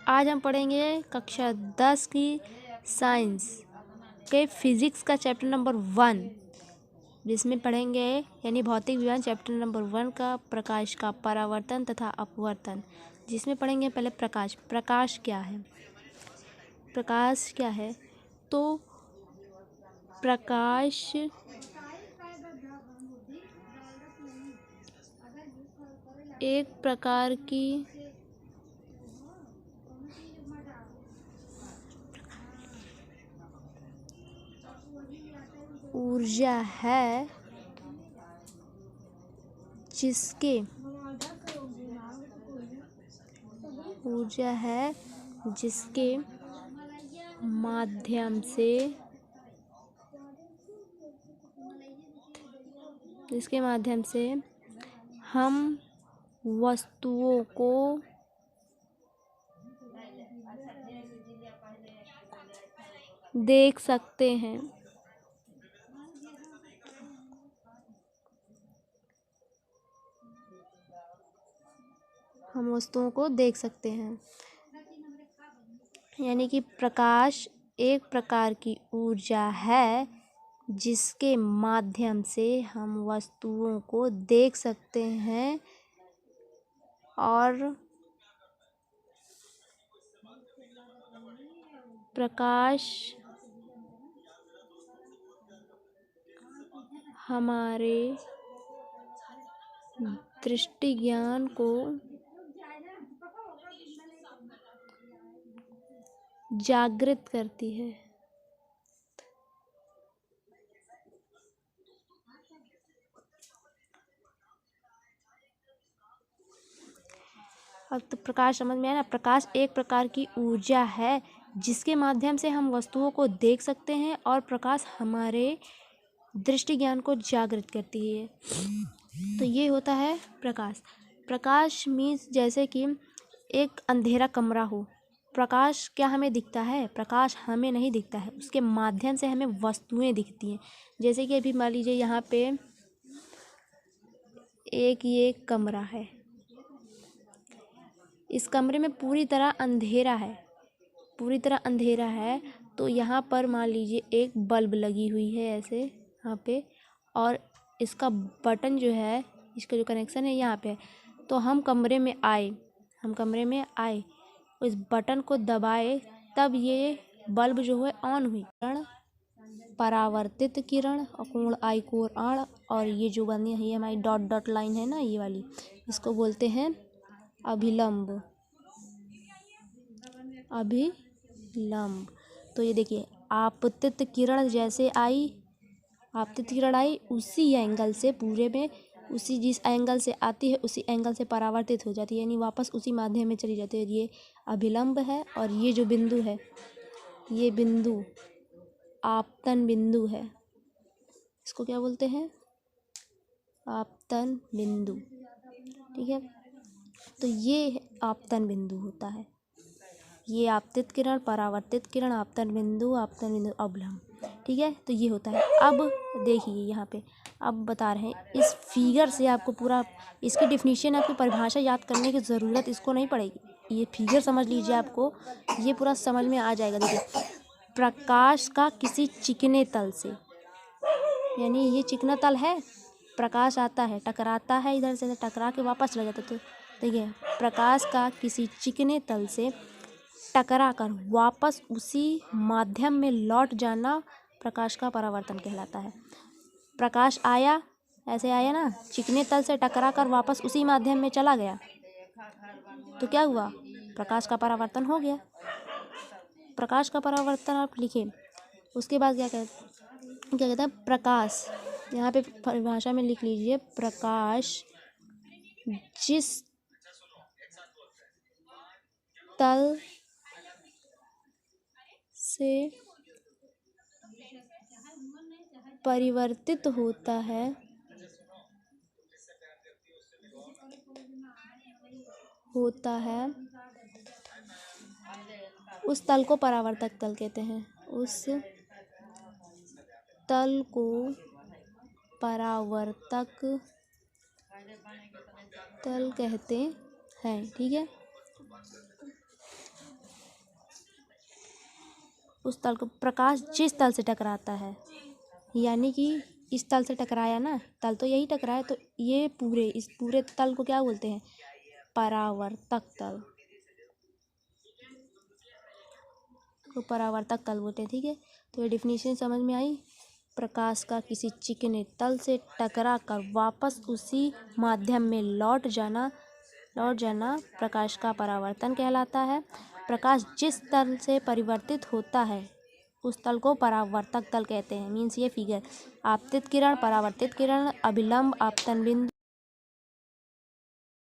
आज हम पढ़ेंगे कक्षा 10 की साइंस के फिजिक्स का चैप्टर नंबर 1, जिसमें पढ़ेंगे यानी भौतिक विज्ञान चैप्टर नंबर 1 का प्रकाश का परावर्तन तथा अपवर्तन, जिसमें पढ़ेंगे पहले प्रकाश। प्रकाश क्या है? प्रकाश क्या है? तो प्रकाश एक प्रकार की ऊर्जा है जिसके माध्यम से हम वस्तुओं को देख सकते हैं। यानी कि प्रकाश एक प्रकार की ऊर्जा है जिसके माध्यम से हम वस्तुओं को देख सकते हैं और प्रकाश हमारे दृष्टि ज्ञान को जागृत करती है। अब तो प्रकाश समझ में आया ना। प्रकाश एक प्रकार की ऊर्जा है जिसके माध्यम से हम वस्तुओं को देख सकते हैं और प्रकाश हमारे दृष्टि ज्ञान को जागृत करती है। तो ये होता है प्रकाश। प्रकाश मीन्स जैसे कि एक अंधेरा कमरा हो, प्रकाश क्या हमें दिखता है? प्रकाश हमें नहीं दिखता है, उसके माध्यम से हमें वस्तुएं दिखती हैं। जैसे कि अभी मान लीजिए यहाँ पे ये कमरा है, इस कमरे में पूरी तरह अंधेरा है, तो यहाँ पर मान लीजिए एक बल्ब लगी हुई है ऐसे यहाँ पे, और इसका बटन जो है, इसका जो कनेक्शन है यहाँ पे। तो हम कमरे में आए, इस बटन को दबाए, तब ये बल्ब जो है ऑन हुई। परावर्तित किरण और कोण आई कोण आड़, और ये जो बनी है हमारी डॉट डॉट लाइन है ना, ये वाली, इसको बोलते हैं अभिलंब। तो ये देखिए, आपतित किरण आई, उसी एंगल से पूरे में, उसी जिस एंगल से आती है उसी एंगल से परावर्तित हो जाती है, यानी वापस उसी माध्यम में चली जाती है। ये अभिलंब है, और ये जो बिंदु है, ये बिंदु आपतन बिंदु है। इसको क्या बोलते हैं? आपतन बिंदु। ठीक है, तो ये आपतन बिंदु होता है। ये आपतित किरण, परावर्तित किरण, आपतन बिंदु, अभिलंब। ठीक है, तो ये होता है। अब देखिए यहाँ पे, अब बता रहे हैं इस फिगर से आपको पूरा इसकी डिफिनीशन, आपकी परिभाषा याद करने की ज़रूरत इसको नहीं पड़ेगी। ये फिगर समझ लीजिए, आपको ये पूरा समझ में आ जाएगा। देखिए, प्रकाश का किसी चिकने तल से, यानी ये चिकना तल है, प्रकाश आता है, टकराता है, इधर से टकरा के वापस चला जाता है। तो देखिए, प्रकाश का किसी चिकने तल से टकरा कर वापस उसी माध्यम में लौट जाना प्रकाश का परावर्तन कहलाता है। प्रकाश आया, ऐसे आया ना, चिकने तल से टकरा कर वापस उसी माध्यम में चला गया, तो क्या हुआ? प्रकाश का परावर्तन हो गया। प्रकाश का परावर्तन आप लिखे। उसके बाद क्या कहते हैं? प्रकाश, यहाँ पे परिभाषा में लिख लीजिए, प्रकाश जिस तल से परिवर्तित होता है उस तल को परावर्तक तल कहते हैं। उस तल को परावर्तक तल कहते हैं। ठीक है, उस तल को प्रकाश जिस तल से टकराता है, यानी कि इस तल से टकराया ना, तल तो यही टकराया, तो ये इस पूरे तल को क्या बोलते हैं? परावर्तक तल को परावर्तक तल बोलते हैं। ठीक है, तो ये डिफिनीशन समझ में आई। प्रकाश का किसी चिकने तल से टकरा कर वापस उसी माध्यम में लौट जाना प्रकाश का परावर्तन कहलाता है। प्रकाश जिस तल से परिवर्तित होता है उस तल को परावर्तक तल कहते हैं। मीन्स ये फिगर आपतित किरण, परावर्तित किरण, अभिलंब, आपतन बिंदु